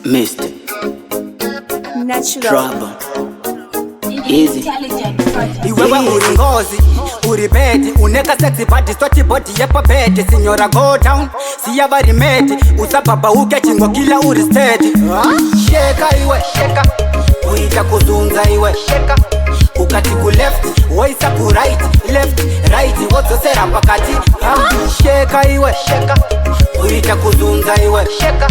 Mr. Natural. Trouble. Easy. Iwewe uri ngozi, uri bedi, uneka sexy body, stoti body yepa bedi. Signora go down, siya bari medi, usababa uke chingo kila uri steady. Sheka iwe, sheka, uita kuzunza iwe, sheka. Ukati ku left, waisa ku right, left, right, wozo sera pakati. Sheka iwe, sheka, uita kuzunza iwe, sheka.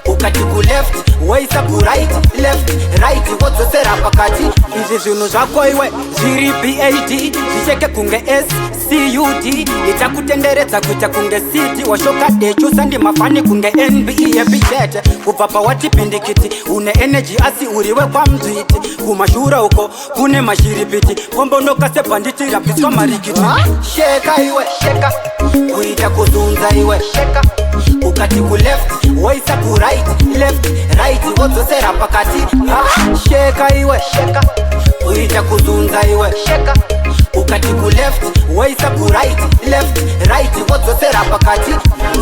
Ukati ku left, waisa ku right, left, right, wozo sera pakati. Izi zinu zvako iwe, zviri BAD, zvicheke kunge SCUD. Itakutenderedza kuita kunge city, washoka dechu sandi mafani kunge NBA epichete. Kubva wati pindikiti, une energy asi uriwe kwa mdzwiti. Kumashura uko, kune mashiripiti, kombonoka sepanditi rapiswa marikiti. Sheka iwe, sheka, uita kuzunza iwe, sheka. Ukati ku left, waisa ku right, left, right, wozo sera pakati. Sheka iwe, sheka, uita kuzunza iwe, sheka. Ukati ku left, waisa ku right, left, right, wozo sera pakati.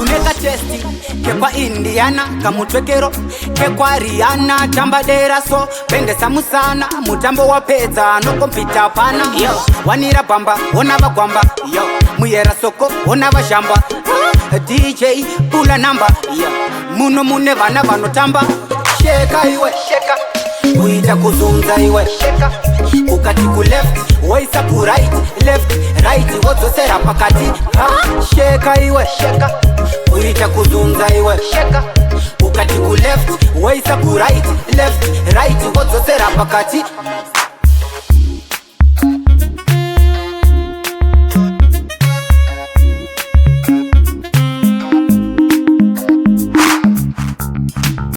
Uneka testi, kekwa Indiana, kamutwekero, kekwa Rihanna, tambadera so, bende samusana, mutambo wapedza, no kompita pana. Yo, wanira bamba, ona bagwamba, yo, muyera soko, ona bashamba. DJ, pula namba, yo, muno mune vana vanotamba. Sheka iwe, sheka, uita kuzunza iwe, sheka. Ukati ku left, waisa ku right, left, right, wozo sera pakati. Sheka iwe, sheka, uita kuzunza iwe, sheka. Ukati ku left, waisa ku right, left, right, wozo sera pakati.